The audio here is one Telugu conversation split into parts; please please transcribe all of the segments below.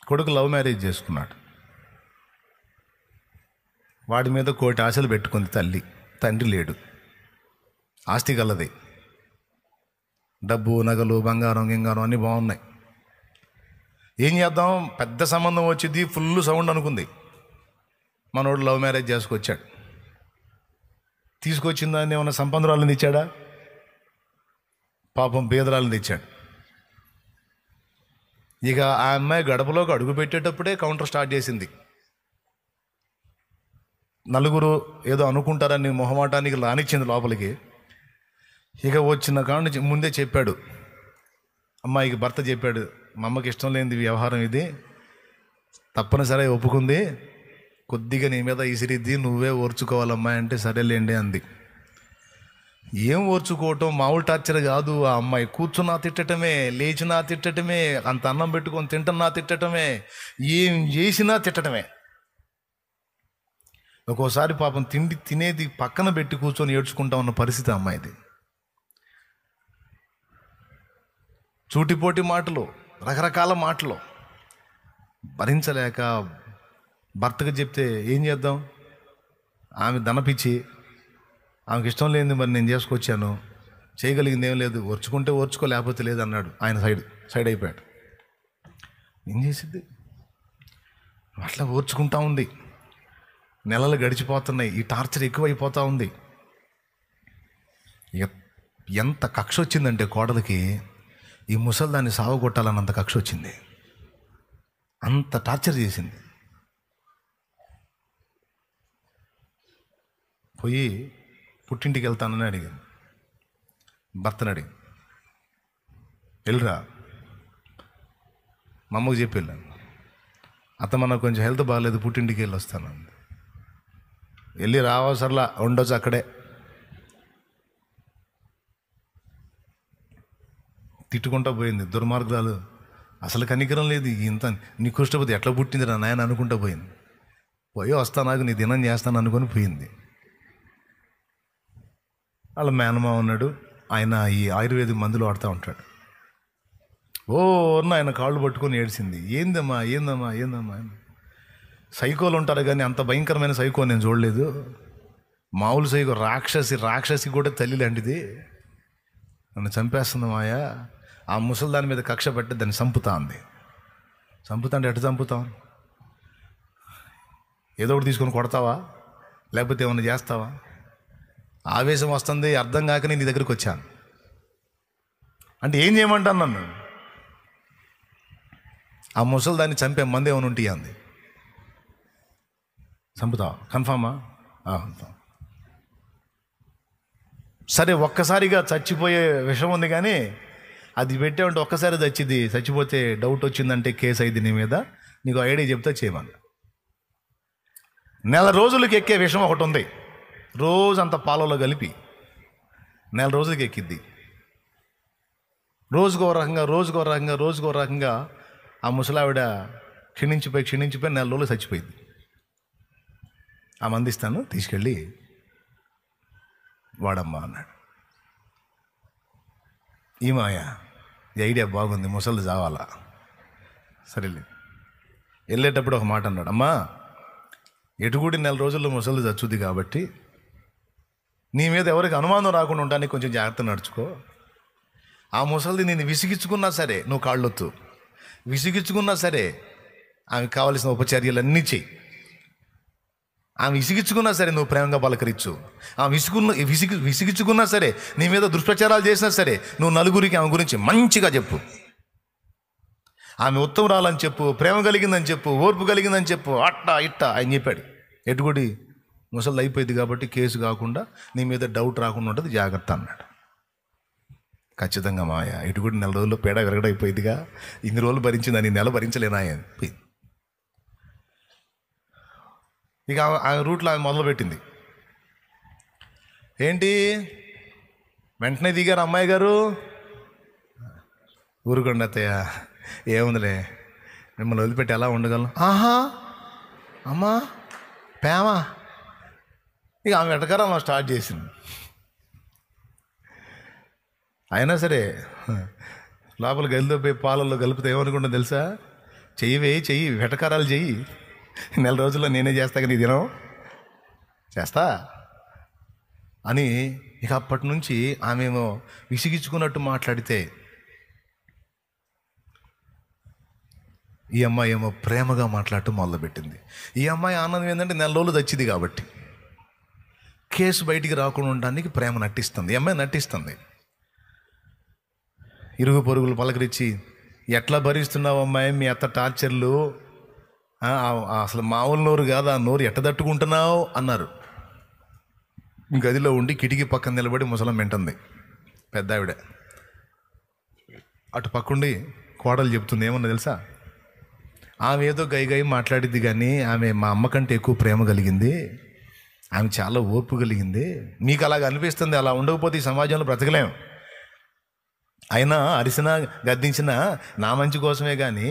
కొడుకు లవ్ మ్యారేజ్ చేసుకున్నాడు. వాడి మీద కోటి ఆశలు పెట్టుకుంది తల్లి. తండ్రి లేడు. ఆస్తి గలది, డబ్బు, నగలు, బంగారం గింగారం అన్నీ బాగున్నాయి. ఏం చేద్దాం, పెద్ద సంబంధం వచ్చింది, ఫుల్ సౌండ్ అనుకుంది. మనోడు లవ్ మ్యారేజ్ చేసుకొచ్చాడు. తీసుకొచ్చిన దాన్ని ఏమన్నా సంపన్నురాలను తెచ్చాడా? పాపం బీదరాలను తెచ్చాడు. ఇక ఆ అమ్మాయి గడపలోకి అడుగు పెట్టేటప్పుడే కౌంటర్ స్టార్ట్ చేసింది. నలుగురు ఏదో అనుకుంటారని మొహమాటానికి రానిచ్చింది లోపలికి. ఇక వచ్చిన కాడ నుంచి ముందే చెప్పాడు, అమ్మాయికి భర్త చెప్పాడు, మా అమ్మకి ఇష్టం లేనిది వ్యవహారం ఇది, తప్పనిసరి ఒప్పుకుంది, కొద్దిగా నీ మీద ఇసిరిద్ది, నువ్వే ఓర్చుకోవాలమ్మాయి అంటే సరేలేండి అంది. ఏం ఓర్చుకోవటం, మామూలు టార్చర్ కాదు. ఆ అమ్మాయి కూర్చున్నా తిట్టటమే, లేచినా తిట్టటమే, అంత అన్నం పెట్టుకొని తింటున్నా తిట్టటమే, ఏం చేసినా తిట్టటమే. ఒక్కోసారి పాపం తిండి తినేది పక్కన పెట్టి కూర్చొని ఏడ్చుకుంటా ఉన్న పరిస్థితి అమ్మాయిది. చూటిపోటి మాటలు, రకరకాల మాటలు భరించలేక భర్తకు చెప్తే ఏం చేద్దాం, ఆమె దనపిచ్చి, ఆమెకి ఇష్టం లేనిది మరి నేను చేసుకొచ్చాను, చేయగలిగింది ఏం లేదు, ఓర్చుకుంటే ఓర్చుకో లేకపోతే లేదు అన్నాడు. ఆయన సైడ్ అయిపోయాడు. ఏం చేసిద్ది, అట్లా ఓర్చుకుంటా ఉంది. నెలలు గడిచిపోతున్నాయి, ఈ టార్చర్ ఎక్కువైపోతూ ఉంది. ఎంత కక్ష వచ్చిందంటే కోడలికి, ఈ ముసల్దాన్ని సావగొట్టాలన్నంత కక్ష వచ్చింది. అంత టార్చర్ చేసింది. పోయి పుట్టింటికి వెళ్తానని అడిగింది. భర్తని అడిగి, వెళ్ళిరా, మా అమ్మకు చెప్పి వెళ్ళాను, అత్తమ్మ కొంచెం హెల్త్ బాగాలేదు, పుట్టింటికి వెళ్ళి వస్తాను. వెళ్ళి రావసరలా, ఉండొచ్చు అక్కడే. తిట్టుకుంటా పోయింది. దుర్మార్గురాలు, అసలు కనికరం లేదు, ఇంత నికృష్టపతి ఎట్లా పుట్టింది రా నాయన అనుకుంటా పోయింది. పోయి వస్తానాకు నీ దినం చేస్తాను అనుకొని పోయింది. వాళ్ళ మేనమా ఉన్నాడు, ఆయన ఈ ఆయుర్వేదిక్ మందులు వాడుతూ ఉంటాడు. ఆయన కాళ్ళు పట్టుకొని ఏడ్చింది. ఏందమ్మా ఏందమ్మా ఏందమ్మా. సైకోలు ఉంటారు కానీ అంత భయంకరమైన సైకో నేను చూడలేదు. మామూలు సైకో, రాక్షసి కూడా తల్లి లాంటిది, నన్ను చంపేస్తుంది మాయా. ఆ ముసలి దాని మీద కక్ష పెట్టి దాన్ని చంపుతా అంది. చంపుతా అంటే ఎటు చంపుతాం, ఏదో ఒకటి తీసుకొని కొడతావా, లేకపోతే ఏమన్నా చేస్తావా? ఆవేశం వస్తుంది, అర్థం కాక నేను నీ దగ్గరికి వచ్చాను. అంటే ఏం చేయమంటాను నన్ను? ఆ ముసలి దాన్ని చంపే మంది ఏమైనా ఉంటే అంది. చంపుతావా, కన్ఫామా? సరే, ఒక్కసారిగా చచ్చిపోయే విషయం ఉంది కానీ అది పెట్టామంటే ఒక్కసారి చచ్చిపోతే డౌట్ వచ్చిందంటే కేసు అయింది నీ మీద. నీకు ఐడియా చెప్తా చేయమని. నెల రోజులకి ఎక్కే విషయం ఒకటి ఉంది, రోజంత పాలలో కలిపి నెల రోజులకి ఎక్కిద్ది. రోజుకో రకంగా ఆ ముసలావిడ క్షీణించిపోయి నెల రోజులు చచ్చిపోయింది. ఆ మందిస్తాను, తీసుకెళ్ళి వాడమ్మా అన్నాడు. ఈ మాయా, ఈ ఐడియా బాగుంది, ముసలి చావాలా, సరేలే. వెళ్ళేటప్పుడు ఒక మాట అన్నాడు, అమ్మా ఎటుగుడి నెల రోజుల్లో ముసలి చచ్చుద్ది కాబట్టి నీ మీద ఎవరికి అనుమానం రాకుండా ఉండడానికి కొంచెం జాగ్రత్త నడుచుకో. ఆ ముసలిది నేను విసిగించుకున్నా సరే నువ్వు కాళ్ళొత్తు, విసిగించుకున్నా సరే ఆమెకు కావలసిన ఉపచర్యలన్నీ చెయ్యి. ఆమె విసిగించుకున్నా సరే నువ్వు ప్రేమగా పలకరించు. ఆమె విసిగించుకున్నా సరే, నీ మీద దుష్ప్రచారాలు చేసినా సరే నువ్వు నలుగురికి ఆమె గురించి మంచిగా చెప్పు. ఆమె ఉత్తమరాలని చెప్పు, ప్రేమ కలిగిందని చెప్పు, ఓర్పు కలిగిందని చెప్పు, అట్టా ఇట్టా ఆయన చెప్పాడు. ఎటుగుడి ముసలిది అయిపోయింది కాబట్టి కేసు కాకుండా నీ మీద డౌట్ రాకుండా ఉంటుంది, జాగ్రత్త అన్నాడు. ఖచ్చితంగా మాయా, ఎటుగుడి నెల రోజుల్లో పేడ విరగడైపోయిందిగా, ఇన్ని రోజులు భరించిందని నెల భరించలేనా అని. ఇక ఆ రూట్లో ఆమె మొదలుపెట్టింది. ఏంటి వెంటనే దిగారు అమ్మాయి గారు? ఊరుకోండి అత్తయ్య, ఏముందిలే, మిమ్మల్ని వదిలిపెట్టి ఎలా ఉండగలను? అమ్మా ప్రేమ. ఇక ఆమె వెటకారం స్టార్ట్ చేసింది. అయినా సరే లోపల గదిలో పోయి పాలల్లో కలిపితే ఏమనుకుంటుందో తెలుసా? చెయ్యి వెటకారాలు చెయ్యి, నెల రోజుల్లో నేనే చేస్తా కానీ దినం చేస్తా అని. ఇక అప్పటి నుంచి ఆమెమో విసిగించుకున్నట్టు మాట్లాడితే, ఈ అమ్మాయి ఏమో ప్రేమగా మాట్లాడటం మొదలుపెట్టింది. ఈ అమ్మాయి ఆనందం ఏంటంటే నెల రోజులు తెచ్చింది కాబట్టి కేసు బయటికి రాకుండా ఉండడానికి ప్రేమ నటిస్తుంది. ఈ అమ్మాయి నటిస్తుంది. ఇరుగు పొరుగులు పలకరించి, ఎట్లా భరిస్తున్నావు అమ్మాయి మీ అత్త టార్చర్లు, అసలు మామూలు నోరు కాదు, ఆ నోరు ఎట్ట తట్టుకుంటున్నావు అన్నారు. గదిలో ఉండి కిటికీ పక్కన నిలబడి ముసలం వింటుంది పెద్ద ఆవిడ. అటు పక్కుండి కోడలు చెప్తుంది, ఏమన్నా తెలుసా, ఆమె ఏదో గై మాట్లాడిద్ది కానీ ఆమె మా అమ్మ కంటే ఎక్కువ ప్రేమ కలిగింది, ఆమె చాలా ఓర్పు కలిగింది. మీకు అలాగ అనిపిస్తుంది, అలా ఉండకపోతే ఈ సమాజంలో బ్రతకలేము. అయినా అరిసినా గద్దించినా నా మంచి కోసమే కానీ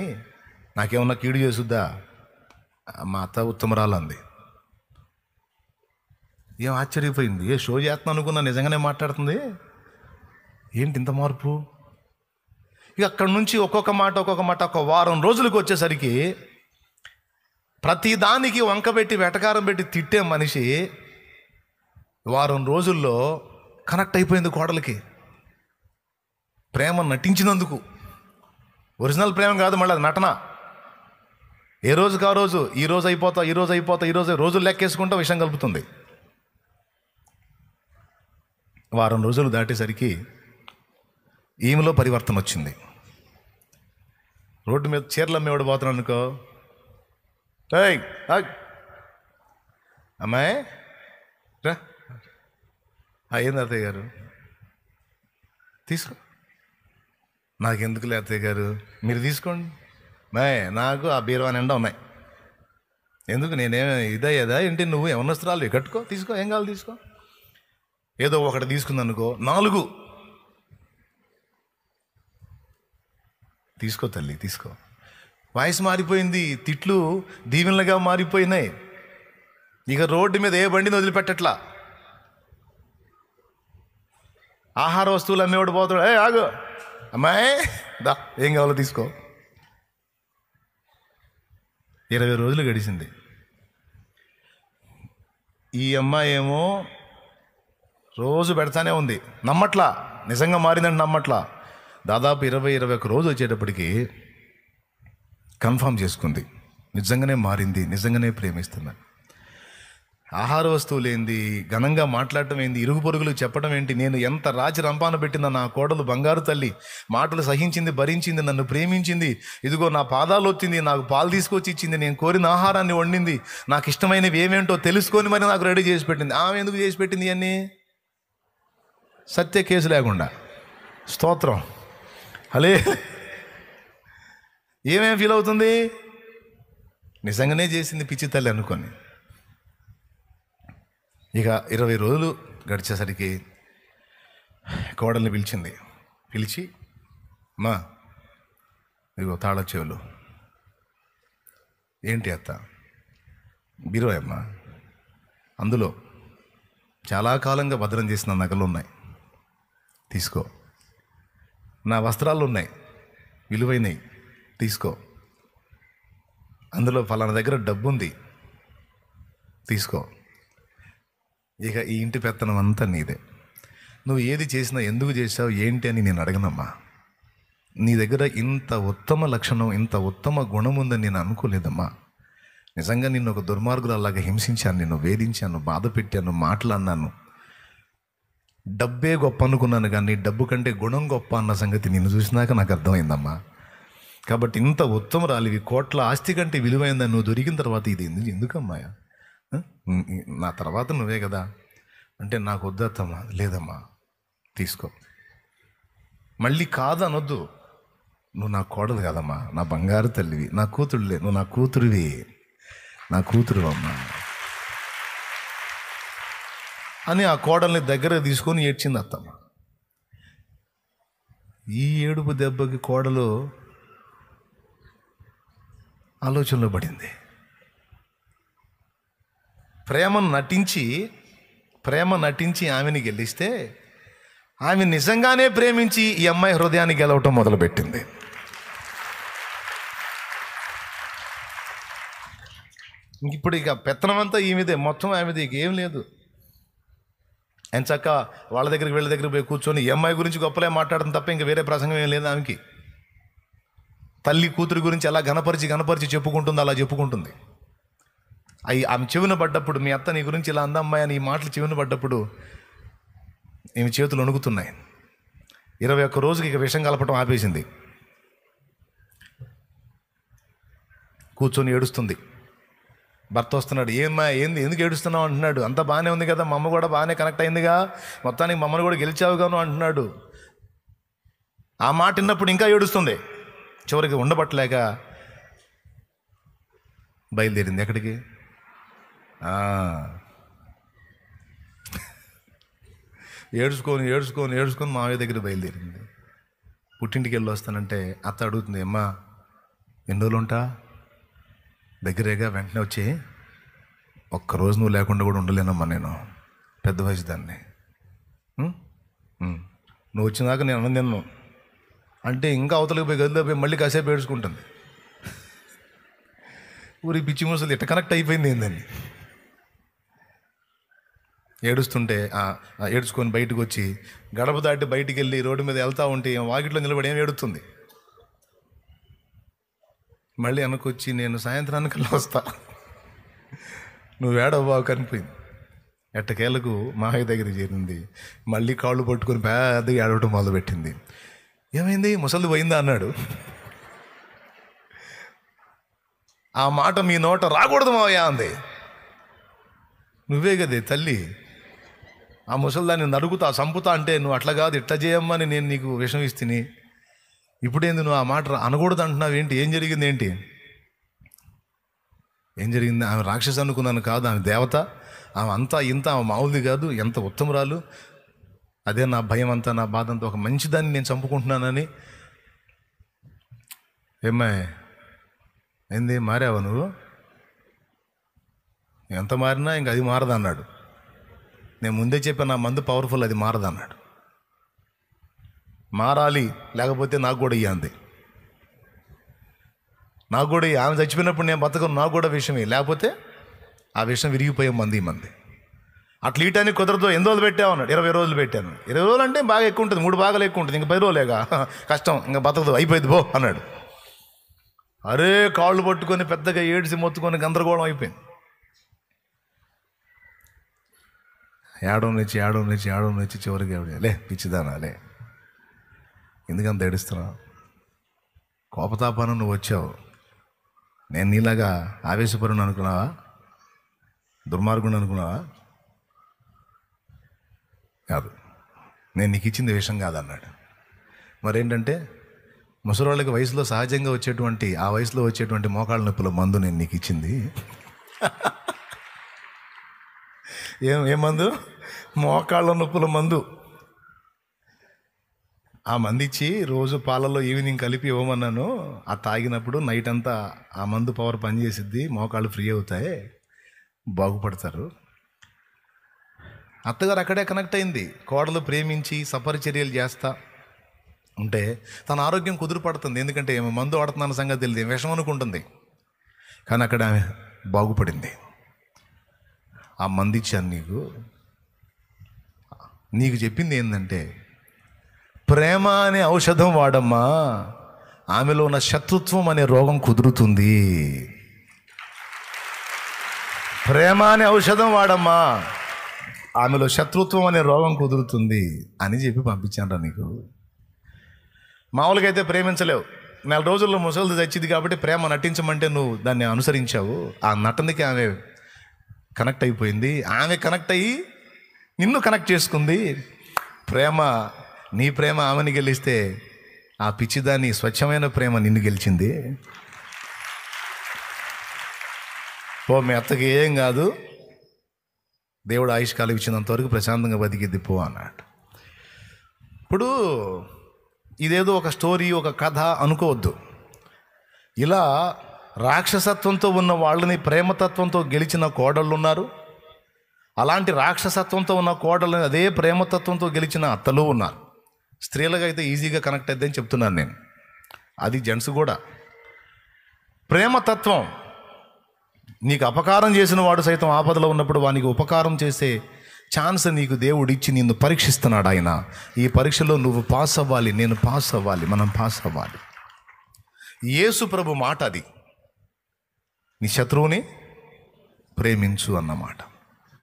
నాకేమన్నా కీడు చేసుద్దా. మా అత్త ఉత్తమరాలు అంది. ఏం ఆశ్చర్యపోయింది, ఏ షో చేస్తున్నా అనుకున్నా, నిజంగానే మాట్లాడుతుంది, ఏంటి ఇంత మార్పు. ఇక అక్కడి నుంచి ఒక్కొక్క మాట ఒక వారం రోజులకు వచ్చేసరికి ప్రతి దానికి వంకబెట్టి వెటకారం పెట్టి తిట్టే మనిషి వారం రోజుల్లో కనెక్ట్ అయిపోయింది కోడలికి. ప్రేమ నటించినందుకు. ఒరిజినల్ ప్రేమ కాదు, మళ్ళీ అది నటన. ఏ రోజుకి ఆ రోజు, ఈ రోజు అయిపోతా రోజులు లెక్కేసుకుంటా విషయం కలుపుతుంది. వారం రోజులు దాటేసరికి ఈమెలో పరివర్తన వచ్చింది. రోడ్డు మీద చీరలు అమ్మేవాడు పోతున్నాను అనుకో, ఏయ్ అమ్మాయి రా, ఏంది అత్తయ్య గారు తీసుకో, నాకెందుకులే అత్తయ్య గారు మీరు తీసుకోండి, నాకు ఆ బీరువా నిండా ఉన్నాయి, ఎందుకు నేనేం ఇదయ్యేదా ఏంటి, నువ్వు ఏమన్నస్త్రాలు కట్టుకో, తీసుకో, ఏం కావాలి తీసుకో. ఏదో ఒకటి తీసుకుందనుకో 4 తీసుకో తల్లి తీసుకో. వాయిస్ మారిపోయింది, తిట్లు దీవెనలుగా మారిపోయినాయి. ఇక రోడ్డు మీద ఏ బండిని వదిలిపెట్టట్లా. ఆహార వస్తువులు అమ్మేవాడు పోతాడు, ఆగు అమ్మాయి దా ఏం కావాలో తీసుకో. 20 రోజులు గడిచింది. ఈ అమ్మాయి ఏమో రోజు పెడతానే ఉంది, నమ్మట్లా, నిజంగా మారిందంటే నమ్మట్లా. దాదాపు 20-21 రోజు వచ్చేటప్పటికి కన్ఫర్మ్ చేసుకుంది, నిజంగానే మారింది, నిజంగానే ప్రేమిస్తున్నాను. ఆహార వస్తువులు ఏంది, ఘనంగా మాట్లాడటం ఏంది, ఇరుగు పొరుగులు చెప్పడం ఏంటి, నేను ఎంత రాచి రంపాన పెట్టిందో నా కోడలు బంగారు తల్లి, మాటలు సహించింది, భరించింది, నన్ను ప్రేమించింది, ఇదిగో నా పాదాలు వచ్చింది, నాకు పాలు తీసుకొచ్చి ఇచ్చింది, నేను కోరిన ఆహారాన్ని వండింది, నాకు ఇష్టమైనవి ఏమేంటో తెలుసుకొని మరి నాకు రెడీ చేసి పెట్టింది. ఆమె ఎందుకు చేసి పెట్టింది అన్నీ? సత్య కేసు లేకుండా. స్తోత్రం, హలే. ఏమేం ఫీల్ అవుతుంది? నిజంగానే చేసింది పిచ్చి తల్లి అనుకొని. ఇక 20 రోజులు గడిచేసరికి కోడల్ని పిలిచి మా ఇదిగో తాళ చెవులు. ఏంటి అత్త? బీరువా అమ్మా, అందులో చాలా కాలంగా భద్రం చేసిన నగలు ఉన్నాయి, తీసుకో. నా వస్త్రాలు ఉన్నాయి, విలువైనవి, తీసుకో. అందులో ఫలానా దగ్గర డబ్బు ఉంది, తీసుకో. ఇక ఈ ఇంటి పెత్తనం అంతా నీదే. నువ్వు ఏది చేసినా ఎందుకు చేసావు ఏంటి అని నేను అడగనమ్మా. నీ దగ్గర ఇంత ఉత్తమ లక్షణం, ఇంత ఉత్తమ గుణం ఉందని నేను అనుకోలేదమ్మా. నిజంగా నిన్ను ఒక దుర్మార్గులలాగా హింసించాను, నిన్ను వేధించాను, బాధ పెట్టాను, మాట్లాడినాను. డబ్బే గొప్ప అనుకున్నాను కానీ డబ్బు కంటే గుణం గొప్ప అన్న సంగతి నిన్ను చూసినాక నాకు అర్థమైందమ్మా. కాబట్టి ఇంత ఉత్తమరాలివి, కోట్ల ఆస్తి కంటే విలువైందని నువ్వు దొరికిన తర్వాత ఇది ఎందుకమ్మాయా? నా తర్వాత నువ్వే కదా అంటే నాకు వద్దమ్మా. లేదమ్మా తీసుకో. మళ్ళీ కాదు అనొద్దు. నువ్వు నా కోడలు కాదమ్మా, నా బంగారు తల్లివి, నా కూతురులే, నువ్వు నా కూతురువి, నా కూతురు అమ్మా అని ఆ కోడల్ని దగ్గర తీసుకొని ఏడ్చింది అత్తమ్మ. ఈ ఏడుపు దెబ్బకి కోడలు ఆలోచనలో పడింది. ప్రేమ నటించి ఆమెని గెలిస్తే ఆమె నిజంగానే ప్రేమించి ఈ అమ్మాయి హృదయాన్ని గెలవటం మొదలుపెట్టింది. ఇప్పుడు ఇక పెత్తనం అంతా ఈమెదే, మొత్తం ఆమెది, ఇక ఏం లేదు. ఆయన చక్క వాళ్ళ దగ్గరికి వీళ్ళ దగ్గరికి పోయి కూర్చొని ఈ అమ్మాయి గురించి గొప్పలే మాట్లాడడం తప్ప ఇంకా వేరే ప్రసంగం ఏం లేదు ఆమెకి. తల్లి కూతురు గురించి ఎలా గణపరిచి చెప్పుకుంటుంది, అలా చెప్పుకుంటుంది. ఆమె చెవిన పడ్డప్పుడు, మీ అత్త నీ గురించి ఇలా అందమ్మాయి అని ఈ మాటలు చెవిన పడ్డప్పుడు ఈమె చేతులు వణుకుతున్నాయి. 21 రోజుకి ఇక విషం కలపటం ఆపేసింది. కూర్చొని ఏడుస్తుంది. భర్త వస్తున్నాడు, ఏమ్మా ఏంది, ఎందుకు ఏడుస్తున్నావు అంటున్నాడు. అంతా బాగానే ఉంది కదా, మా అమ్మ కూడా బాగానే కనెక్ట్ అయిందిగా, మొత్తానికి మమ్మల్ని కూడా గెలిచావుగాను అంటున్నాడు. ఆ మాట విన్నప్పుడు ఇంకా ఏడుస్తుంది. చివరికి ఉండబట్టలేక బయలుదేరింది. ఎక్కడికి? ఏడ్చుకొని మావయ్య దగ్గర బయలుదేరింది. పుట్టింటికి వెళ్ళి వస్తానంటే అత్త అడుగుతుంది, అమ్మా ఎన్ని రోజులు ఉంటా? దగ్గరేగా, వెంటనే వచ్చి. ఒక్కరోజు నువ్వు లేకుండా కూడా ఉండలేనమ్మా, నేను పెద్ద వయసు దాన్ని. నువ్వు వచ్చినాక నేను అన్నం తిన్నాను అంటే ఇంకా అవతలకి పోయి గదిలో పోయి మళ్ళీ కాసేపు ఏడ్చుకుంటుంది. ఊరి పిచ్చి ముసలు ఎట్ట కనెక్ట్ అయిపోయింది ఏందని ఏడుస్తుంటే ఏడ్చుకొని బయటకు వచ్చి గడప దాటి బయటికి వెళ్ళి రోడ్డు మీద వెళ్తూ ఉంటే వాకిట్లో నిలబడి ఏం ఏడుతుంది. మళ్ళీ వెనకొచ్చి నేను సాయంత్రానికల్లా వస్తా, నువ్వు ఏడవ్వావు కనిపోయింది. ఎట్టకేళ్ళకు మాహయ్య దగ్గర చేరింది. మళ్ళీ కాళ్ళు పట్టుకొని పెద్దగా ఏడవటం మొదలుపెట్టింది. ఏమైంది, ముసలి పోయిందా అన్నాడు. ఆ మాట మీ నోట రాకూడదు మావయ్య అంది. నువ్వే కదే తల్లి, ఆ ముసలిదాన్ని నరుగుతా చంపుతా అంటే నువ్వు అట్లా కాదు ఇట్లా చేయమ్మని నేను నీకు విషం ఇస్తిని, ఇప్పుడేంది నువ్వు ఆ మాట అనకూడదు అంటున్నావు ఏంటి, ఏం జరిగింది ఏంటి? ఏం జరిగింది? ఆమె రాక్షసు అనుకున్నాను కాదు, ఆమె దేవత, ఆమె అంతా ఇంత, ఆమె మామూలుది కాదు, ఎంత ఉత్తమురాలు. అదే నా భయం అంతా, నా బాధ అంతా, ఒక మంచిదాన్ని నేను చంపుకుంటున్నానని. ఏమ్మాయి ఏంది, మారావా నువ్వు? ఎంత మారినా ఇంక అది మారదన్నాడు. నేను ముందే చెప్పాను, నా మందు పవర్ఫుల్, అది మారదన్నాడు. మారాలి, లేకపోతే నాకు కూడా ఇయ్యంది, నాకు కూడా ఆమె చచ్చిపోయినప్పుడు నేను బతకను, నాకు కూడా విషయమే, లేకపోతే ఆ విషయం విరిగిపోయే మంది అట్లా ఈటానికి కుదరదు. ఎన్ని రోజులు పెట్టావు అన్నాడు. 20 రోజులు పెట్టాను. 20 రోజులు అంటే బాగా ఎక్కువ ఉంటుంది, 3 భాగాలు ఎక్కువ ఉంటుంది, ఇంక 10 రోజులేగా కష్టం, ఇంకా బతకదు, అయిపోయింది పో అన్నాడు. అరే కాళ్ళు పట్టుకొని పెద్దగా ఏడిసి మొత్తుకొని గందరగోళం అయిపోయింది. ఏడవ నుంచి చివరికి లే పిచ్చిదానా లే, ఎందుకంత ఏడుస్తున్నావు? కోపతాపానం నువ్వు వచ్చావు, నేను నీలాగా ఆవేశపరుని అనుకున్నావా, దుర్మార్గుని అనుకున్నావా? కాదు, నేను నీకు ఇచ్చింది విషయం కాదన్నాడు. మరేంటంటే ముసలివాళ్ళకి వయసులో సహజంగా వచ్చేటువంటి, ఆ వయసులో వచ్చేటువంటి మోకాళ్ళ నొప్పుల మందు నేను నీకు ఇచ్చింది. ఏ మందు? మోకాళ్ళ నొప్పుల మందు. ఆ మందు ఇచ్చి రోజు పాలలో ఈవినింగ్ కలిపి ఇవ్వమన్నాను. ఆ తాగినప్పుడు నైట్ అంతా ఆ మందు పవర్ పనిచేసిద్ది, మోకాళ్ళు ఫ్రీ అవుతాయి, బాగుపడతారు. అత్తగారు అక్కడే కనెక్ట్ అయింది. కోడలు ప్రేమించి సపరిచర్యలు చేస్తా ఉంటే తన ఆరోగ్యం కుదురుపడుతుంది. ఎందుకంటే ఏమో మందు వాడుతున్నాన్న సంగతి తెలియదు, విషం అనుకుంటుంది. కానీ అక్కడ ఆమె బాగుపడింది. ఆ మందు ఇచ్చాను నీకు చెప్పింది ఏంటంటే, ప్రేమ అనే ఔషధం వాడమ్మా, ఆమెలో ఉన్న శత్రుత్వం అనే రోగం కుదురుతుంది. ప్రేమ అనే ఔషధం వాడమ్మా, ఆమెలో శత్రుత్వం అనే రోగం కుదురుతుంది అని చెప్పి పంపించాను రా నీకు. మామూలుగా అయితే ప్రేమించలేవు, 4 రోజుల్లో ముసలిది చచ్చింది కాబట్టి ప్రేమ నటించమంటే నువ్వు దాన్ని అనుసరించావు. ఆ నటనకి ఆమె కనెక్ట్ అయిపోయింది. ఆమె కనెక్ట్ అయ్యి నిన్ను కనెక్ట్ చేసుకుంది. ప్రేమ, నీ ప్రేమ ఆమెని గెలిస్తే ఆ పిచ్చిదాన్ని స్వచ్ఛమైన ప్రేమ నిన్ను గెలిచింది. ఓ మీ అత్తకి ఏం కాదు, దేవుడు ఆయుష్కాలం ఇచ్చినంత వరకు ప్రశాంతంగా బతికిద్ది పో అన్నాడు. ఇప్పుడు ఇదేదో ఒక స్టోరీ, ఒక కథ అనుకోవద్దు. ఇలా రాక్షసత్వంతో ఉన్న వాళ్ళని ప్రేమతత్వంతో గెలిచిన కోడళ్ళు ఉన్నారు. అలాంటి రాక్షసత్వంతో ఉన్న కోడళ్ళని అదే ప్రేమతత్వంతో గెలిచిన అత్తలు ఉన్నారు. స్త్రీలుగా అయితే ఈజీగా కనెక్ట్ అయిద్దని చెప్తున్నాను నేను. అది జెంట్స్ కూడా. ప్రేమతత్వం నీకు అపకారం చేసిన వాడు సైతం ఆపదలో ఉన్నప్పుడు వానికి ఉపకారం చేసే ఛాన్స్ నీకు దేవుడు ఇచ్చి నిన్ను పరీక్షిస్తున్నాడు ఆయన. ఈ పరీక్షలో నువ్వు పాస్ అవ్వాలి, నేను పాస్ అవ్వాలి, మనం పాస్ అవ్వాలి. యేసు ప్రభు మాట అది, నీ శత్రువుని ప్రేమించు అన్నమాట.